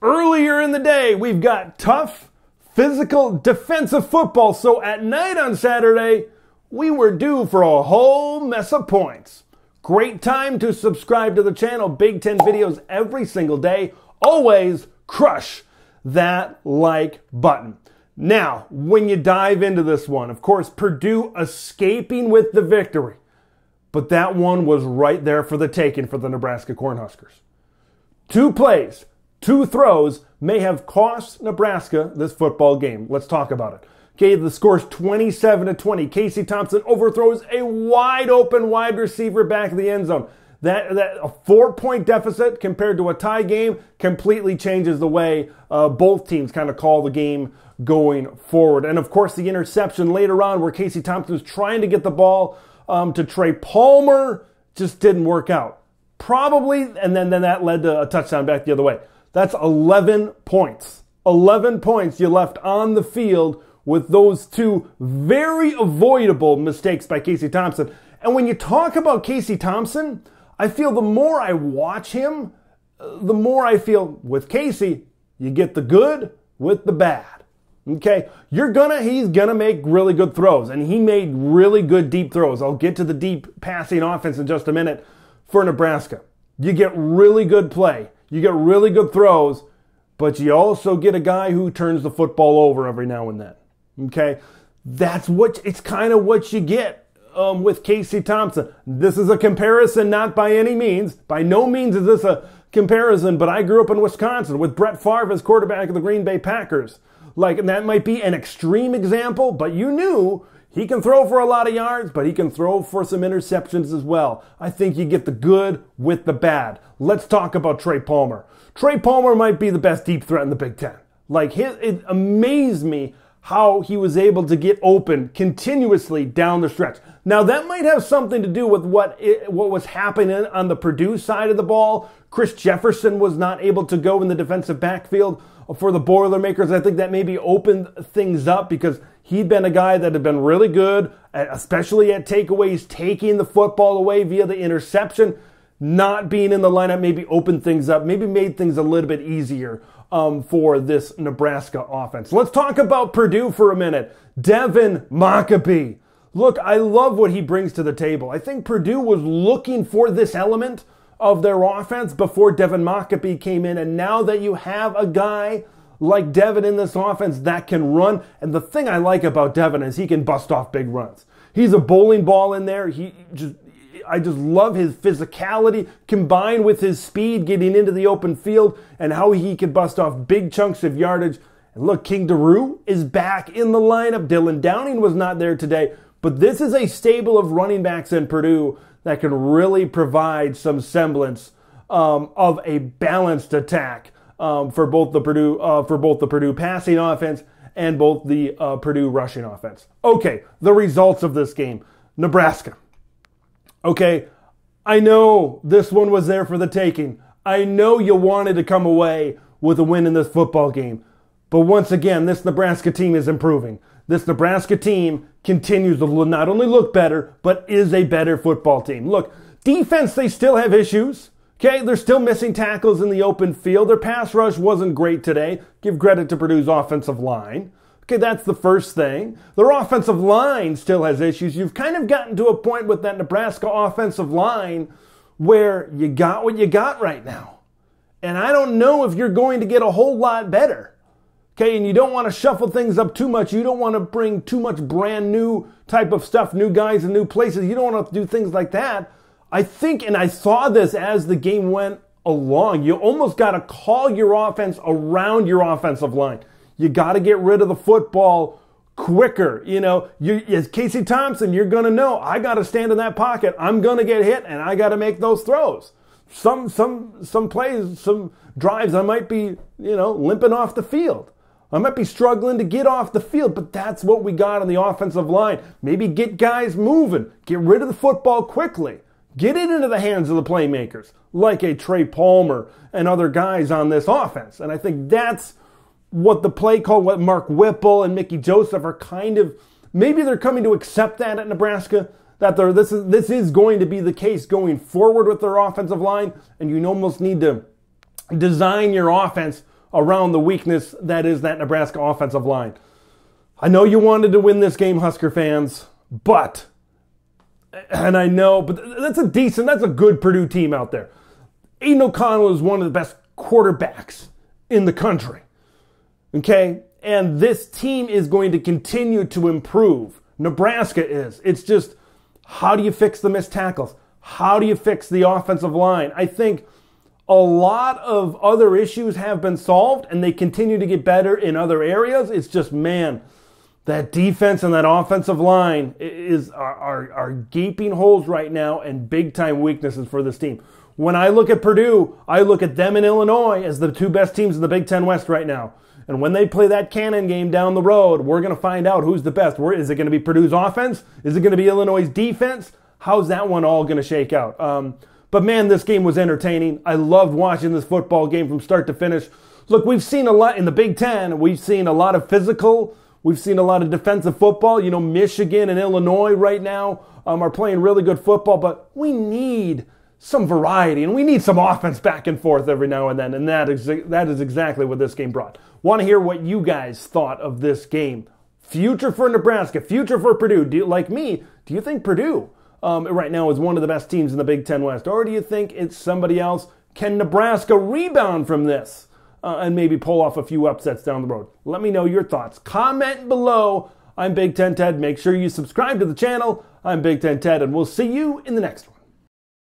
Earlier in the day, we've got tough, physical, defensive football. So at night on Saturday, we were due for a whole mess of points. Great time to subscribe to the channel. Big Ten videos every single day. Always crush that like button. Now, when you dive into this one, of course, Purdue escaping with the victory. But that one was right there for the taking for the Nebraska Cornhuskers. 2 plays, 2 throws may have cost Nebraska this football game. Let's talk about it. Okay, the score's 27-20. Casey Thompson overthrows a wide open wide receiver back of the end zone. That a 4-point deficit compared to a tie game completely changes the way both teams kind of call the game going forward. And of course, the interception later on where Casey Thompson was trying to get the ball to Trey Palmer just didn't work out. Probably, and then that led to a touchdown back the other way. That's 11 points. 11 points you left on the field with those 2 very avoidable mistakes by Casey Thompson. And when you talk about Casey Thompson, I feel the more I watch him, the more I feel with Casey, you get the good with the bad. Okay, he's gonna make really good throws, and he made really good deep throws. I'll get to the deep passing offense in just a minute for Nebraska. You get really good play, you get really good throws, but you also get a guy who turns the football over every now and then. Okay, it's kind of what you get with Casey Thompson. This is a comparison, not by any means. By no means is this a comparison, but I grew up in Wisconsin with Brett Favre as quarterback of the Green Bay Packers. And that might be an extreme example, but you knew he can throw for a lot of yards, but he can throw for some interceptions as well. I think you get the good with the bad. Let's talk about Trey Palmer. Trey Palmer might be the best deep threat in the Big Ten. It amazed me how he was able to get open continuously down the stretch. Now, that might have something to do with what was happening on the Purdue side of the ball. Chris Jefferson was not able to go in the defensive backfield for the Boilermakers. I think that maybe opened things up because he'd been a guy that had been really good, especially at takeaways, taking the football away via the interception. Not being in the lineup maybe opened things up, maybe made things a little bit easier for this Nebraska offense. Let's talk about Purdue for a minute. Devin Mockobee. Look, I love what he brings to the table. I think Purdue was looking for this element of their offense before Devin Mockobee came in, and now that you have a guy like Devin in this offense that can run, and the thing I like about Devin is he can bust off big runs. He's a bowling ball in there. I just love his physicality combined with his speed getting into the open field and how he can bust off big chunks of yardage. And look, King Daru is back in the lineup. Dylan Downing was not there today, but this is a stable of running backs in Purdue that can really provide some semblance of a balanced attack for both the Purdue passing offense and both the Purdue rushing offense. Okay, the results of this game. Nebraska. Okay, I know this one was there for the taking. I know you wanted to come away with a win in this football game. But once again, this Nebraska team is improving. This Nebraska team continues to not only look better, but is a better football team. Look, defense, they still have issues. Okay, they're still missing tackles in the open field. Their pass rush wasn't great today. Give credit to Purdue's offensive line. Okay, that's the first thing. Their offensive line still has issues. You've kind of gotten to a point with that Nebraska offensive line where you got what you got right now. And I don't know if you're going to get a whole lot better. Okay, and you don't want to shuffle things up too much. You don't want to bring too much brand new type of stuff, new guys in new places. You don't want to do things like that. I think, and I saw this as the game went along, you almost got to call your offense around your offensive line. You got to get rid of the football quicker. As Casey Thompson, you're going to know, I got to stand in that pocket. I'm going to get hit, and I got to make those throws. Some plays, some drives, I might be, limping off the field. I might be struggling to get off the field, but that's what we got on the offensive line. Maybe get guys moving. Get rid of the football quickly. Get it into the hands of the playmakers, like a Trey Palmer and other guys on this offense. And I think that's what the play call, what Mark Whipple and Mickey Joseph are kind of, maybe they're coming to accept that at Nebraska, that this is going to be the case going forward with their offensive line, and you almost need to design your offense around the weakness that is that Nebraska offensive line. I know you wanted to win this game, Husker fans, but that's a good Purdue team out there. Aiden O'Connell is one of the best quarterbacks in the country. Okay? And this team is going to continue to improve. Nebraska is. It's just, how do you fix the missed tackles? How do you fix the offensive line? I think a lot of other issues have been solved, and they continue to get better in other areas. It's just, man, that defense and that offensive line are gaping holes right now and big-time weaknesses for this team. When I look at Purdue, I look at them and Illinois as the two best teams in the Big Ten West right now. And when they play that cannon game down the road, we're going to find out who's the best. Is it going to be Purdue's offense? Is it going to be Illinois' defense? How's that one all going to shake out? But man, this game was entertaining. I loved watching this football game from start to finish. Look, we've seen a lot in the Big Ten. We've seen a lot of physical. We've seen a lot of defensive football. You know, Michigan and Illinois right now are playing really good football, but we need some variety, and we need some offense back and forth every now and then, and that is exactly what this game brought. Want to hear what you guys thought of this game. Future for Nebraska, future for Purdue. Like me, do you think Purdue right now is one of the best teams in the Big Ten West, or do you think it's somebody else? Can Nebraska rebound from this and maybe pull off a few upsets down the road? Let me know your thoughts. Comment below. I'm Big Ten Ted. Make sure you subscribe to the channel. I'm Big Ten Ted, and we'll see you in the next one.